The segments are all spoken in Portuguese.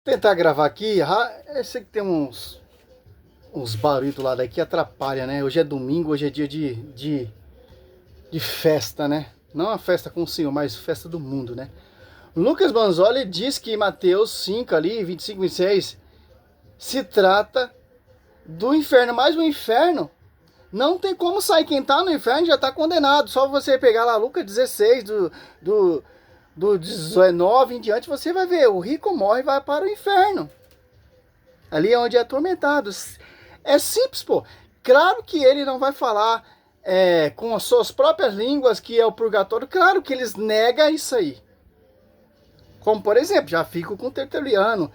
Tentar gravar aqui, eu sei que tem uns barulhos do lado aqui, atrapalha, né? Hoje é domingo, hoje é dia de festa, né? Não a festa com o Senhor, mas festa do mundo, né? Lucas Banzoli diz que Mateus 5 ali, 25, 26, se trata do inferno, mas o inferno não tem como sair. Quem tá no inferno já tá condenado. Só você pegar lá Lucas 16, do 19 em diante, você vai ver, o rico morre e vai para o inferno. Ali é onde é atormentado. É simples, pô. Claro que ele não vai falar com as suas próprias línguas que é o purgatório. Claro que eles negam isso aí. Como, por exemplo, já fico com Tertuliano,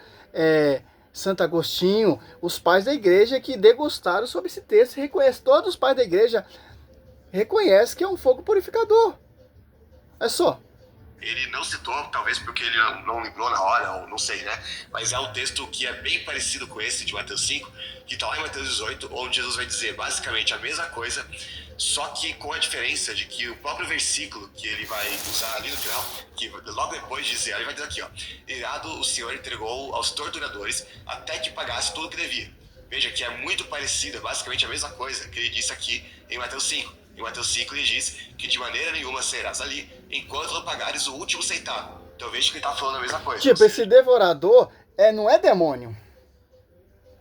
Santo Agostinho, os pais da igreja que degustaram sobre esse texto. Reconhece, todos os pais da igreja reconhecem que é um fogo purificador. É só. Ele não citou, talvez porque ele não lembrou na hora, ou não sei, né? Mas é um texto que é bem parecido com esse de Mateus 5, que está lá em Mateus 18, onde Jesus vai dizer basicamente a mesma coisa, só que com a diferença de que o próprio versículo que ele vai usar ali no final, que logo depois de dizer, ele vai dizer aqui, ó, irado o Senhor entregou aos torturadores até que pagasse tudo que devia. Veja que é muito parecida, basicamente a mesma coisa que ele disse aqui em Mateus 5. Em Mateus 5 ele diz que de maneira nenhuma serás ali enquanto não pagares o último centavo. Então veja que ele está falando a mesma coisa. Tipo, esse devorador não é demônio.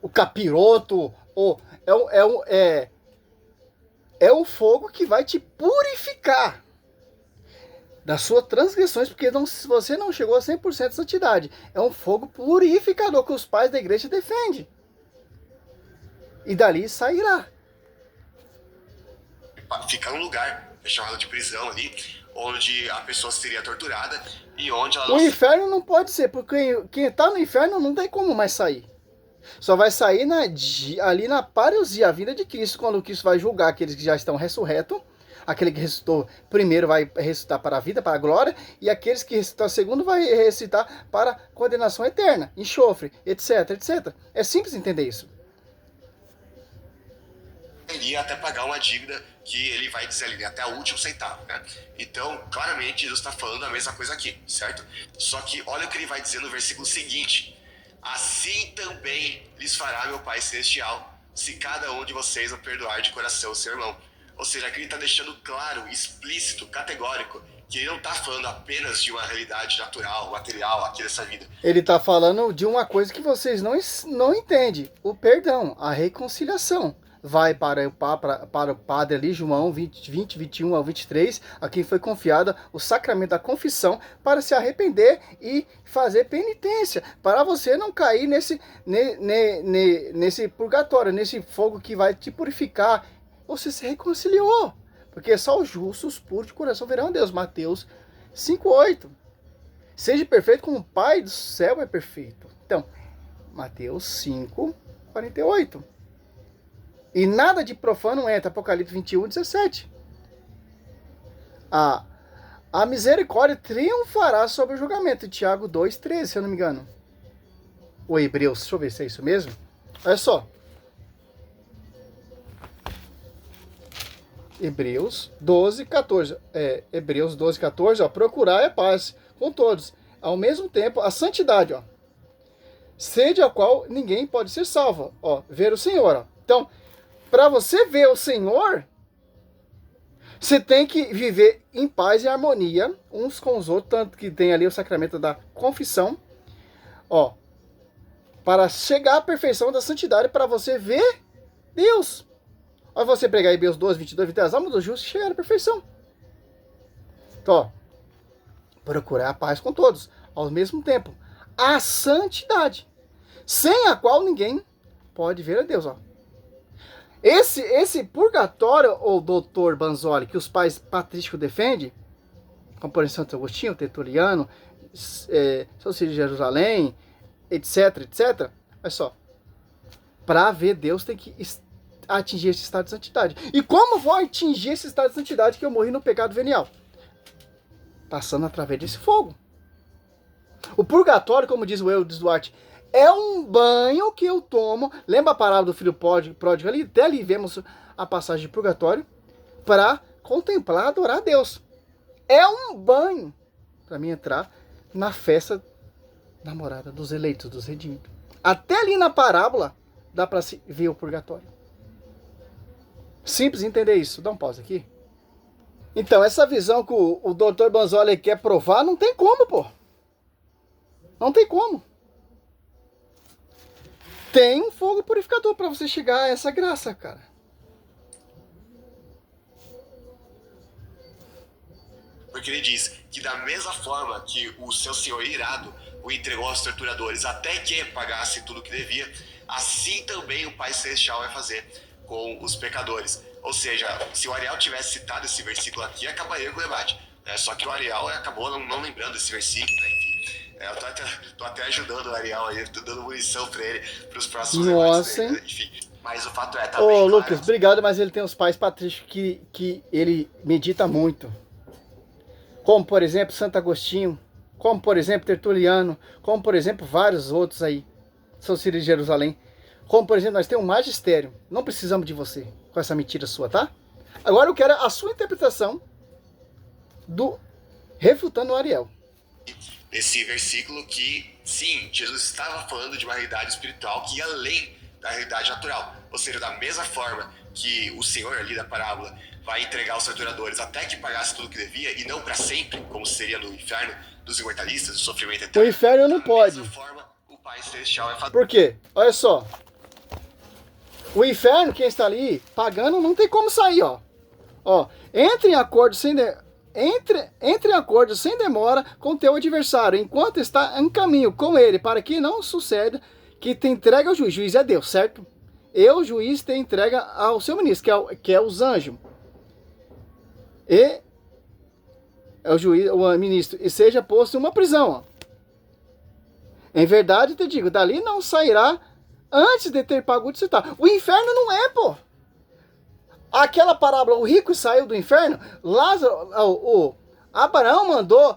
O capiroto, é o fogo que vai te purificar das suas transgressões, porque você não chegou a 100% de santidade. É um fogo purificador que os pais da igreja defendem. E dali sairá. Fica num lugar chamado de prisão ali, onde a pessoa seria torturada e onde ela O inferno não pode ser, porque quem está no inferno não tem como mais sair. Só vai sair ali na parousia, a vinda de Cristo, quando Cristo vai julgar aqueles que já estão ressurretos. Aquele que ressuscitou primeiro vai ressuscitar para a vida, para a glória, e aqueles que ressuscitar segundo vai ressuscitar para condenação eterna, enxofre, etc, etc. É simples entender isso. iria até pagar uma dívida que ele vai dizer ali, até o último centavo, né? Então, claramente, Jesus está falando a mesma coisa aqui, certo? Só que olha o que ele vai dizer no versículo seguinte. Assim também lhes fará meu Pai Celestial, se cada um de vocês não perdoar de coração o seu irmão. Ou seja, aqui ele está deixando claro, explícito, categórico, que ele não está falando apenas de uma realidade natural, material aqui dessa vida. Ele está falando de uma coisa que vocês não entendem, o perdão, a reconciliação. Vai para o padre ali, João 20, 21 ao 23, a quem foi confiado o sacramento da confissão para se arrepender e fazer penitência, para você não cair nesse purgatório, nesse fogo que vai te purificar. Você se reconciliou, porque só os justos, puros de coração verão a Deus. Mateus 5:8. Seja perfeito como o Pai do céu é perfeito. Então, Mateus 5:48. E nada de profano entra, Apocalipse 21:17. A misericórdia triunfará sobre o julgamento, Tiago 2:13, se eu não me engano. Ou Hebreus, deixa eu ver se é isso mesmo. Olha só. Hebreus 12:14. Hebreus 12:14, ó. Procurai a paz com todos. Ao mesmo tempo, a santidade, ó. Sede a qual ninguém pode ser salvo. Ó, ver o Senhor, ó. Então, para você ver o Senhor, você tem que viver em paz e harmonia uns com os outros, tanto que tem ali o sacramento da confissão, ó, para chegar à perfeição da santidade, para você ver Deus. Olha você pegar Hebreus 12, 22, 23, as almas dos justos chegaram à perfeição. Então, ó, procurar a paz com todos, ao mesmo tempo, a santidade, sem a qual ninguém pode ver a Deus, ó. Esse purgatório, ou doutor Banzoli, que os pais patrísticos defendem, como por exemplo Santo Agostinho, Tertuliano, São Círio de Jerusalém, etc, etc, olha só, para ver Deus tem que atingir esse estado de santidade. E como vou atingir esse estado de santidade que eu morri no pecado venial? Passando através desse fogo. O purgatório, como diz o Eudes Duarte, é um banho que eu tomo. Lembra a parábola do filho pródigo ali? Até ali vemos a passagem de purgatório para contemplar, adorar a Deus. É um banho para mim entrar na festa na morada dos eleitos, dos redimidos. Até ali na parábola, dá para se ver o purgatório. Simples entender isso. Dá um pause aqui. Então, essa visão que o Dr. Banzoli quer provar, não tem como, pô. Não tem como. Tem um fogo purificador para você chegar a essa graça, cara. Porque ele diz que da mesma forma que o seu senhor irado o entregou aos torturadores até que pagasse tudo que devia, assim também o Pai Celestial vai fazer com os pecadores. Ou seja, se o Ariel tivesse citado esse versículo aqui, acabaria com o debate. Só que o Ariel acabou não lembrando esse versículo, né? Enfim. Eu tô até ajudando o Ariel aí, tô dando munição pra ele, pros próximos debates dele, né? Enfim. Mas o fato é, tá bem claro. Lucas, obrigado, mas ele tem os pais patrícios que ele medita muito. Como, por exemplo, Santo Agostinho, como, por exemplo, Tertuliano, como, por exemplo, vários outros aí, São Ciro de Jerusalém. Como, por exemplo, nós temos um magistério. Não precisamos de você com essa mentira sua, tá? Agora eu quero a sua interpretação do refutando o Ariel. Esse versículo que, sim, Jesus estava falando de uma realidade espiritual que ia além da realidade natural. Ou seja, da mesma forma que o Senhor ali da parábola vai entregar os torturadores até que pagasse tudo que devia, e não para sempre, como seria no inferno dos imortalistas, do sofrimento eterno. O inferno não pode. Da mesma forma, o Pai Celestial vai fazer. Por quê? Olha só. O inferno, quem está ali pagando, não tem como sair, ó. Entre em acordo sem demora com teu adversário, enquanto está em caminho com ele, para que não suceda que te entregue ao juiz. Juiz é Deus, certo? O juiz, te entrega ao seu ministro, que é os anjos. E é o juiz, o ministro, e seja posto em uma prisão, ó. Em verdade te digo, dali não sairá antes de ter pago o de citar. O inferno não é, pô. Aquela parábola, o rico saiu do inferno, Lázaro, o Abraão mandou,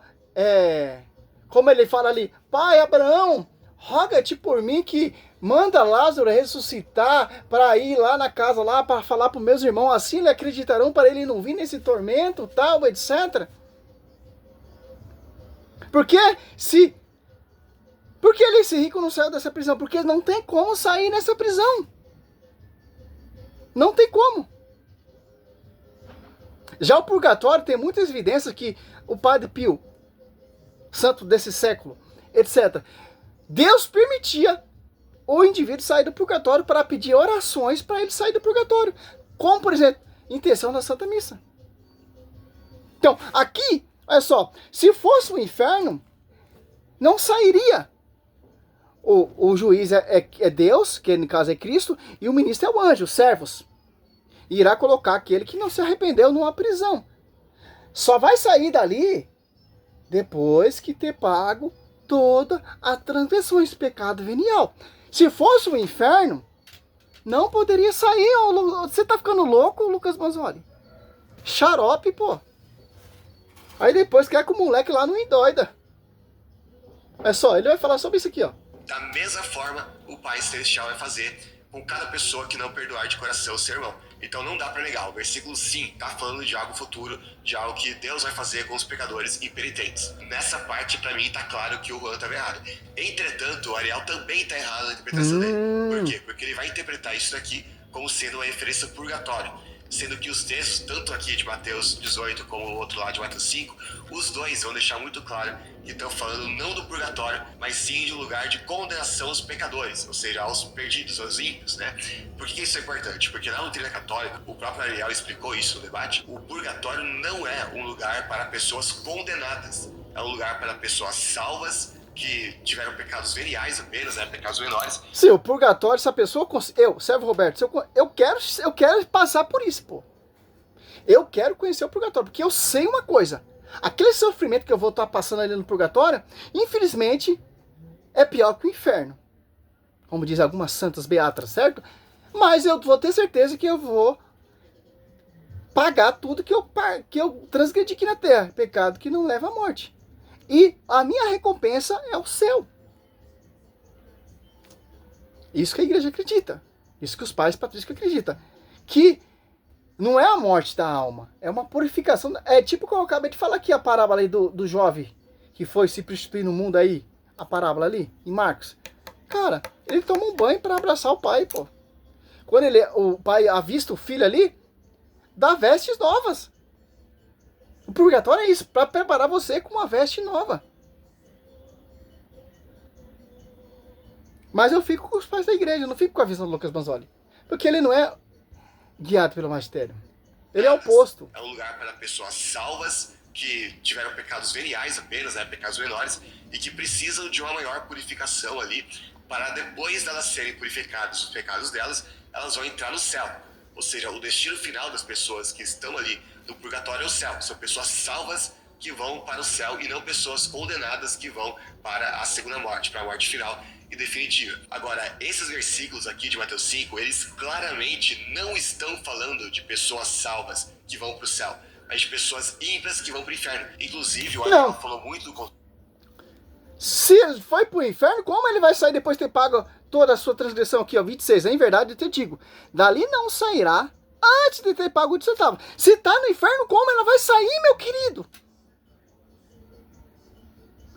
como ele fala ali, pai Abraão, roga-te por mim que manda Lázaro ressuscitar para ir lá na casa lá para falar para os meus irmãos, assim lhe acreditarão para ele não vir nesse tormento, tal, etc. Por que esse rico não saiu dessa prisão? Porque não tem como sair nessa prisão. Não tem como. Já o purgatório tem muitas evidências que o Padre Pio, santo desse século, etc., Deus permitia o indivíduo sair do purgatório para pedir orações para ele sair do purgatório. Como, por exemplo, intenção da Santa Missa. Então, aqui, olha só, se fosse o inferno, não sairia. O juiz é Deus, que no caso é Cristo, e o ministro é o anjo, os servos. E irá colocar aquele que não se arrependeu numa prisão. Só vai sair dali depois que ter pago toda a transgressão, esse pecado venial. Se fosse o inferno, não poderia sair. Você tá ficando louco, Lucas Banzoli? Xarope, pô. Aí depois quer que o moleque lá não endoida. É só, ele vai falar sobre isso aqui, ó. Da mesma forma, o Pai Celestial vai fazer com cada pessoa que não perdoar de coração o seu irmão. Então não dá para negar, o versículo sim tá falando de algo futuro, de algo que Deus vai fazer com os pecadores impenitentes. Nessa parte, para mim, tá claro que o Juan tava errado. Entretanto, o Ariel também tá errado na interpretação dele. Por quê? Porque ele vai interpretar isso daqui como sendo uma referência ao purgatório. Sendo que os textos, tanto aqui de Mateus 18 como o outro lá de Mateus 5, os dois vão deixar muito claro que estão falando não do purgatório, mas sim de um lugar de condenação aos pecadores, ou seja, aos perdidos, aos ímpios, né? Por que isso é importante? Porque na doutrina católica, o próprio Ariel explicou isso no debate, o purgatório não é um lugar para pessoas condenadas, é um lugar para pessoas salvas, que tiveram pecados veniais apenas, né, pecados menores. Sim, o purgatório, essa pessoa, servo Roberto, eu quero passar por isso, pô. Eu quero conhecer o purgatório, porque eu sei uma coisa, aquele sofrimento que eu vou estar passando ali no purgatório, infelizmente, é pior que o inferno. Como diz algumas santas beatas, certo? Mas eu vou ter certeza que eu vou pagar tudo que eu transgredi aqui na terra, pecado que não leva à morte. E a minha recompensa é o céu. Isso que a igreja acredita. Isso que os pais patrícios acreditam. Que não é a morte da alma. É uma purificação. É tipo como eu acabei de falar aqui, a parábola aí do jovem que foi se prostituir no mundo aí. a parábola ali, em Marcos? Cara, ele toma um banho para abraçar o pai, pô. Quando o pai avista o filho ali, dá vestes novas. O purgatório é isso, para preparar você com uma veste nova. Mas eu fico com os pais da igreja, eu não fico com a visão do Lucas Manzoli. Porque ele não é guiado pelo magistério. Ele é oposto. É um lugar para pessoas salvas que tiveram pecados veniais apenas, né, pecados menores, e que precisam de uma maior purificação ali, para depois delas serem purificadas, os pecados delas, elas vão entrar no céu. Ou seja, o destino final das pessoas que estão ali no purgatório é o céu. São pessoas salvas que vão para o céu e não pessoas condenadas que vão para a segunda morte, para a morte final e definitiva. Agora, esses versículos aqui de Mateus 5, eles claramente não estão falando de pessoas salvas que vão para o céu, mas de pessoas ímpias que vão para o inferno. Inclusive, o Ariel falou muito do... Se foi para o inferno, como ele vai sair depois de ter pago toda a sua transgressão aqui, ó, 26? Em verdade, eu te digo, dali não sairá antes de ter pago de centavo. Se tá no inferno, como ela vai sair, meu querido?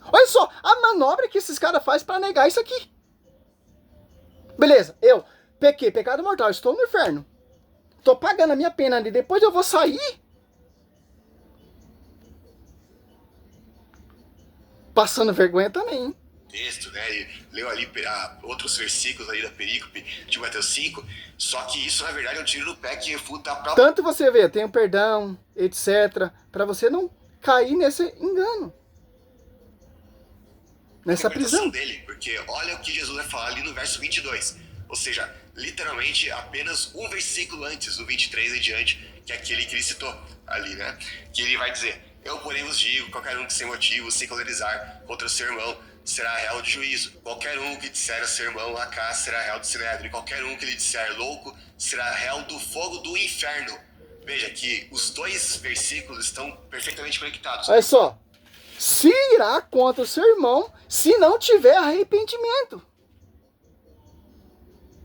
Olha só, a manobra que esses caras fazem para negar isso aqui. Beleza, eu pequei, pecado mortal, estou no inferno. Tô pagando a minha pena ali, depois eu vou sair passando vergonha também, hein? Texto, né? E leu ali outros versículos ali da perícope de Mateus 5, só que isso na verdade é um tiro no pé que refuta a própria... Tanto você vê, tem um perdão, etc, para você não cair nesse engano, nessa prisão dele, porque olha o que Jesus vai falar ali no verso 22, ou seja, literalmente apenas um versículo antes do 23 em diante, que é aquele que ele citou ali, né? Que ele vai dizer: eu porém vos digo, qualquer um que sem motivo se encolerizar contra o seu irmão será réu de juízo. Qualquer um que disser a seu irmão Acá será réu do sinédrio. E qualquer um que lhe disser louco será réu do fogo do inferno. Veja que os dois versículos estão perfeitamente conectados. Olha só, se irá contra o seu irmão se não tiver arrependimento.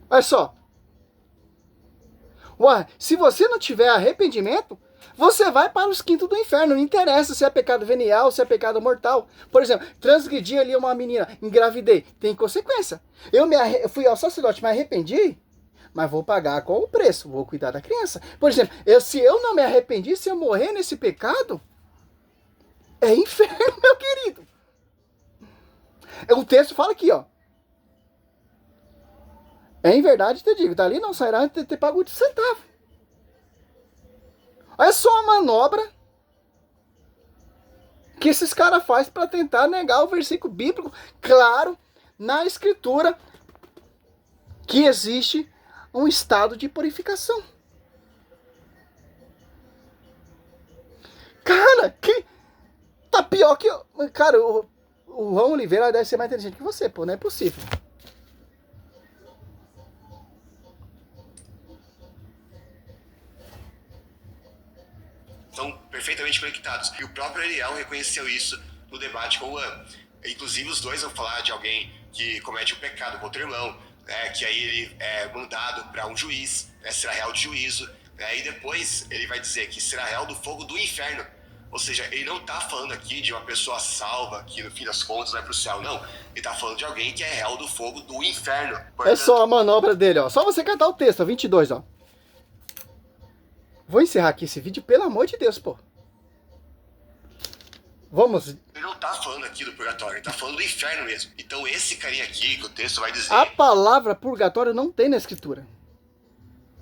Olha só. Ué, se você não tiver arrependimento, você vai para os quintos do inferno. Não interessa se é pecado venial, se é pecado mortal. Por exemplo, transgredi ali uma menina, engravidei. Tem consequência. Eu fui ao sacerdote, me arrependi, mas vou pagar qual o preço? Vou cuidar da criança. Por exemplo, se eu não me arrependi, se eu morrer nesse pecado, é inferno, meu querido. O texto fala aqui, ó. Em verdade te digo, dali não sairá antes de ter pago de centavo. É só uma manobra que esses caras fazem para tentar negar o versículo bíblico, claro, na escritura, que existe um estado de purificação. Cara, que tá pior que... Cara, o João Oliveira deve ser mais inteligente que você, pô, não é possível. Estão perfeitamente conectados. E o próprio Ariel reconheceu isso no debate com o An. Inclusive, os dois vão falar de alguém que comete um pecado contra o irmão, né, que aí ele é mandado para um juiz, né, será réu de juízo, né, e depois ele vai dizer que será réu do fogo do inferno. Ou seja, ele não está falando aqui de uma pessoa salva que no fim das contas vai para o céu, não. Ele está falando de alguém que é réu do fogo do inferno. Portanto, é só a manobra dele, ó. Só você cantar o texto, ó, 22, ó. Vou encerrar aqui esse vídeo, pelo amor de Deus, pô. Vamos. Ele não tá falando aqui do purgatório, ele tá falando do inferno mesmo. Então esse carinha aqui, que o texto vai dizer... A palavra purgatório não tem na escritura.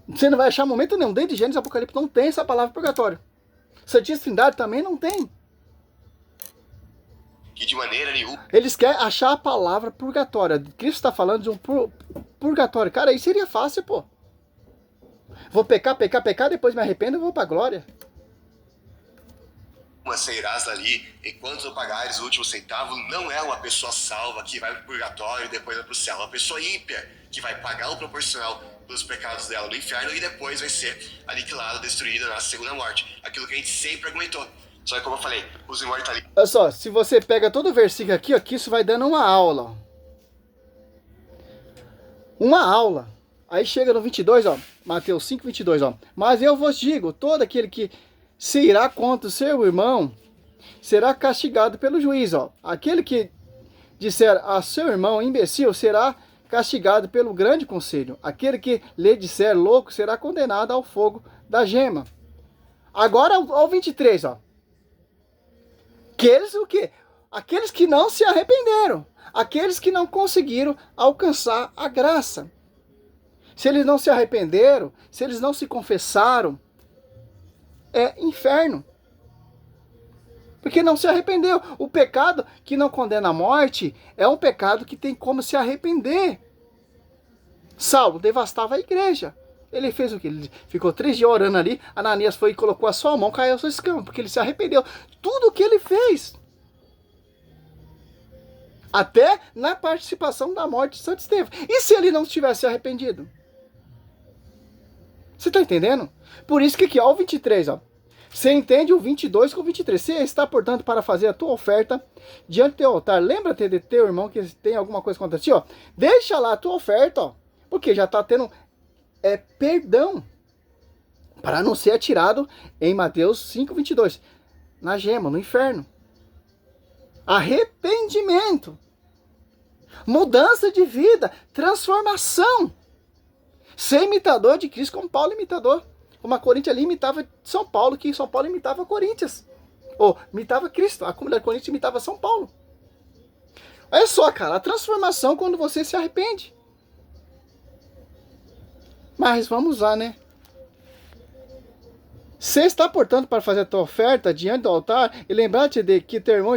Você não vai achar momento nenhum, desde Gênesis e Apocalipse, não tem essa palavra purgatório. Santíssima Trindade também não tem. Que de maneira nenhuma... Eles querem achar a palavra purgatório. Cristo está falando de um purgatório. Cara, aí seria fácil, pô. Vou pecar, depois me arrependo e vou pra glória. Sairás dali enquanto não pagares o último centavo. Não é uma pessoa salva que vai pro purgatório e depois vai pro céu. É uma pessoa ímpia que vai pagar o proporcional pelos pecados dela no inferno e depois vai ser aniquilada, destruída na segunda morte. Aquilo que a gente sempre argumentou. Só que, como eu falei, os imortalistas... Olha só, se você pega todo o versículo aqui, ó, que isso vai dando uma aula. Ó. Uma aula. Aí chega no 22, ó, Mateus 5, 22, ó. Mas eu vos digo, todo aquele que se irá contra o seu irmão será castigado pelo juiz, ó. Aquele que disser a seu irmão imbecil será castigado pelo grande conselho. Aquele que lhe disser louco será condenado ao fogo da gema. Agora ao 23, ó. Aqueles o quê? Aqueles que não se arrependeram. Aqueles que não conseguiram alcançar a graça. Se eles não se arrependeram, se eles não se confessaram, é inferno. Porque não se arrependeu. O pecado que não condena a morte é um pecado que tem como se arrepender. Saulo devastava a igreja. Ele fez o quê? Ele ficou 3 dias orando ali. Ananias foi e colocou a sua mão, caiu ao seu escama, porque ele se arrependeu. Tudo o que ele fez. Até na participação da morte de Santo Estevão. E se ele não tivesse arrependido? Você está entendendo? Por isso que aqui, ó, o 23, ó. Você entende o 22 com o 23. Você está, portanto, para fazer a tua oferta diante do teu altar. Lembra-te de teu irmão que tem alguma coisa contra ti, ó. Deixa lá a tua oferta, ó. Porque já está tendo perdão. Para não ser atirado em Mateus 5, 22. Na gema, no inferno. Arrependimento. Mudança de vida. Transformação. Ser imitador de Cristo como Paulo imitador. Como a Coríntia ali imitava São Paulo, que São Paulo imitava Coríntias. Ou imitava Cristo. A comunidade Coríntia imitava São Paulo. Olha só, cara, a transformação quando você se arrepende. Mas vamos lá, né? Você está, portanto, para fazer a tua oferta diante do altar e lembrar-te de que teu irmão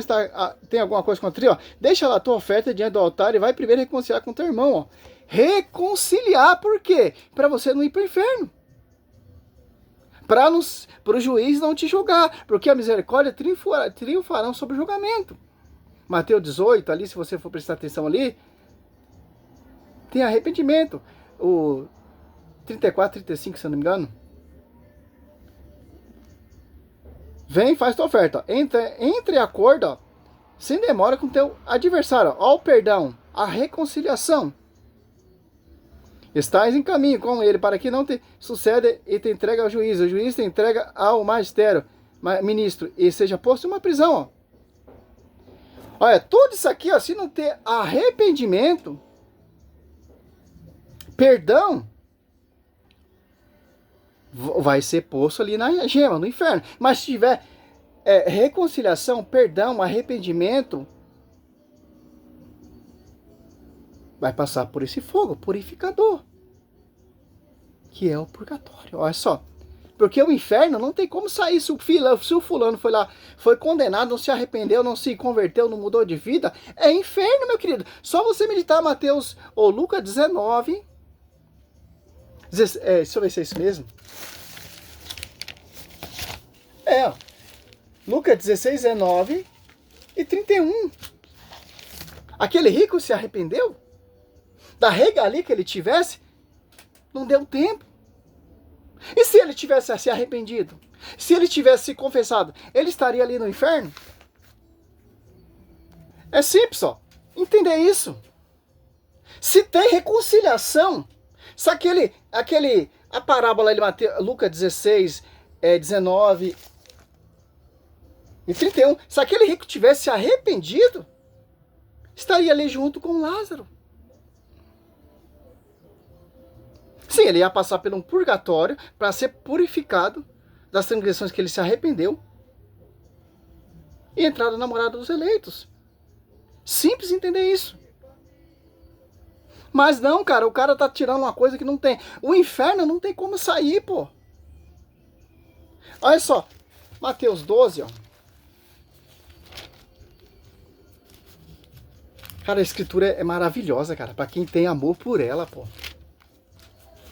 tem alguma coisa contra ti, ó. Deixa lá a tua oferta diante do altar e vai primeiro reconciliar com teu irmão, ó. Reconciliar, por quê? Para você não ir para o inferno. Para o juiz não te julgar, porque a misericórdia triunfarão sobre o julgamento. Mateus 18, ali, se você for prestar atenção ali, tem arrependimento. O 34, 35, se eu não me engano. Vem, faz tua oferta. Entre acordo, ó, sem demora com teu adversário. Ó o perdão, a reconciliação. Estás em caminho com ele para que não te suceda e te entregue ao juiz. O juiz te entrega ao magistério, ministro, e seja posto em uma prisão. Ó. Olha, tudo isso aqui, ó, se não ter arrependimento, perdão, vai ser posto ali na gema, no inferno. Mas se tiver reconciliação, perdão, arrependimento, vai passar por esse fogo purificador, que é o purgatório. Olha só. Porque o inferno não tem como sair. Se o fulano foi lá, foi condenado, não se arrependeu, não se converteu, não mudou de vida, é inferno, meu querido. Só você meditar Mateus ou Lucas 19. Deixa eu ver se é isso mesmo. Ó. Lucas 16, 19 e 31. Aquele rico se arrependeu? Da regalia que ele tivesse? Não deu tempo. E se ele tivesse se arrependido? Se ele tivesse se confessado, ele estaria ali no inferno? É simples, ó. Entender isso. Se tem reconciliação, se a parábola de Lucas 16, 19 e 31, se aquele rico tivesse se arrependido, estaria ali junto com Lázaro. Sim, ele ia passar por um purgatório para ser purificado das transgressões que ele se arrependeu e entrar na morada dos eleitos. Simples entender isso. Mas não, cara, o cara tá tirando uma coisa que não tem. O inferno não tem como sair, pô. Olha só, Mateus 12, ó. Cara, a escritura é maravilhosa, cara, para quem tem amor por ela, pô.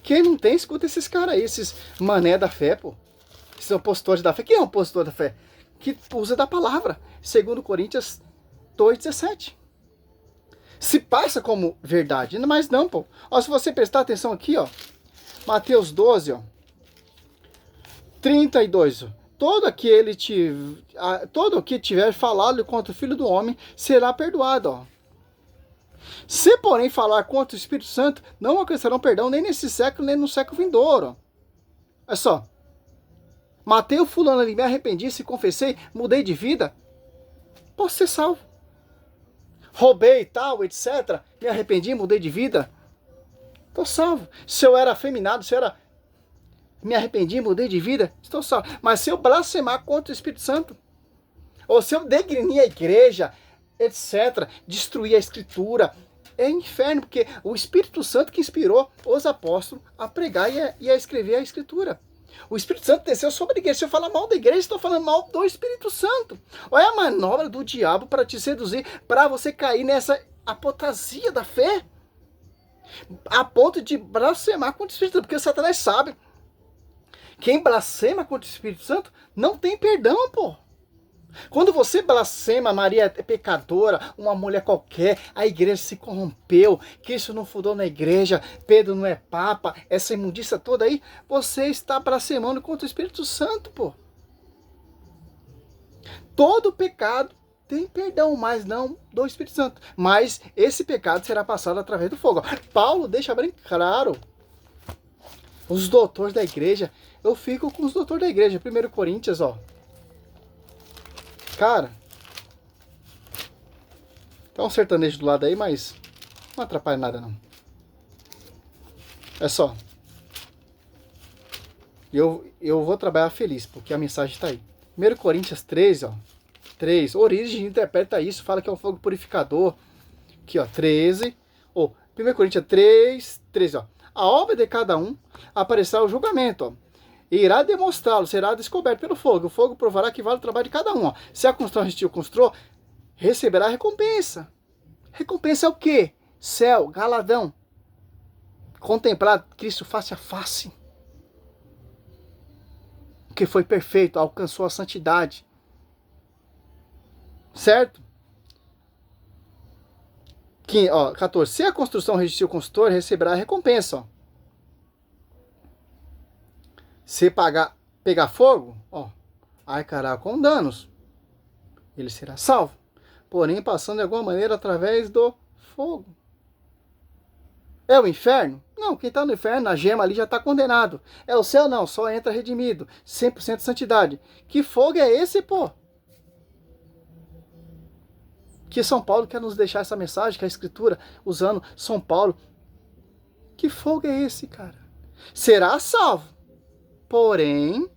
Quem não tem, escuta esses caras aí, esses mané da fé, pô. Esses opositores da fé. Quem é um opositor da fé? Que usa da palavra. 2 Coríntios 2,17. Se passa como verdade, mas não, pô. Ó, se você prestar atenção aqui, ó. Mateus 12, ó. 32, ó. Todo o que tiver falado contra o Filho do Homem será perdoado, ó. Se, porém, falar contra o Espírito Santo, não alcançarão perdão nem nesse século, nem no século vindouro. Olha só. Matei o fulano ali, me arrependi, se confessei, mudei de vida, posso ser salvo. roubei e tal, etc. Me arrependi, mudei de vida. Estou salvo. Se eu era afeminado, se eu era... me arrependi, mudei de vida, estou salvo. Mas se eu blasfemar contra o Espírito Santo, ou se eu degrinir a igreja, etc., destruir a Escritura, é inferno, porque o Espírito Santo que inspirou os apóstolos a pregar e a escrever a Escritura. O Espírito Santo desceu sobre a igreja. Se eu falar mal da igreja, estou falando mal do Espírito Santo. Olha a manobra do diabo para te seduzir, para você cair nessa apostasia da fé, a ponto de blasfemar contra o Espírito Santo, porque Satanás sabe, quem blasfema contra o Espírito Santo não tem perdão, pô. Quando você blasfema, Maria é pecadora, uma mulher qualquer, a igreja se corrompeu, Cristo não fundou na igreja, Pedro não é papa, essa imundícia toda aí, você está blasfemando contra o Espírito Santo, pô. Todo pecado tem perdão, mas não do Espírito Santo. Mas esse pecado será passado através do fogo. Paulo deixa bem claro. Os doutores da igreja, eu fico com os doutores da igreja. 1 Coríntios, ó. Cara, tá um sertanejo do lado aí, mas não atrapalha nada não. É só. Eu vou trabalhar feliz, porque a mensagem está aí. 1 Coríntios 13, ó. 3. Origem interpreta isso, fala que é um fogo purificador. Aqui, ó, 13. 1 Coríntios 3, 13, ó. A obra de cada um aparecerá o julgamento, ó. E irá demonstrá-lo, será descoberto pelo fogo. O fogo provará que vale o trabalho de cada um, ó. Se a construção resistiu, construiu, receberá recompensa. Recompensa é o quê? Céu, galadão. Contemplar Cristo face a face. Que foi perfeito, alcançou a santidade. Certo? 14. Se a construção resistiu o construtor, receberá a recompensa. Ó. Se pegar fogo, ó, arcará com danos. Ele será salvo. Porém, passando de alguma maneira através do fogo. É o inferno? Não, quem está no inferno, na gema ali, já está condenado. É o céu? Não, só entra redimido. 100% santidade. Que fogo é esse, pô? Que São Paulo quer nos deixar essa mensagem, que a Escritura, usando São Paulo. Que fogo é esse, cara? Será salvo, porém,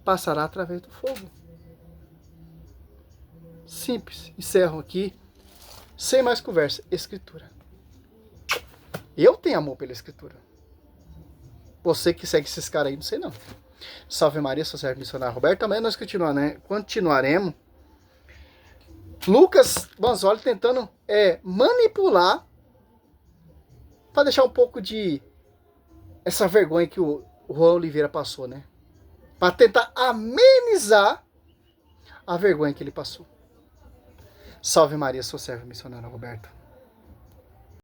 passará através do fogo. Simples. Encerro aqui, sem mais conversa. Escritura. Eu tenho amor pela Escritura. Você que segue esses caras aí, não sei não. Salve Maria, sou servo missionário Roberto. Também nós continuaremos. Lucas Banzoli tentando manipular para deixar um pouco de essa vergonha que o Juan Oliveira passou, né? Para tentar amenizar a vergonha que ele passou. Salve Maria, sou servo missionário Roberto.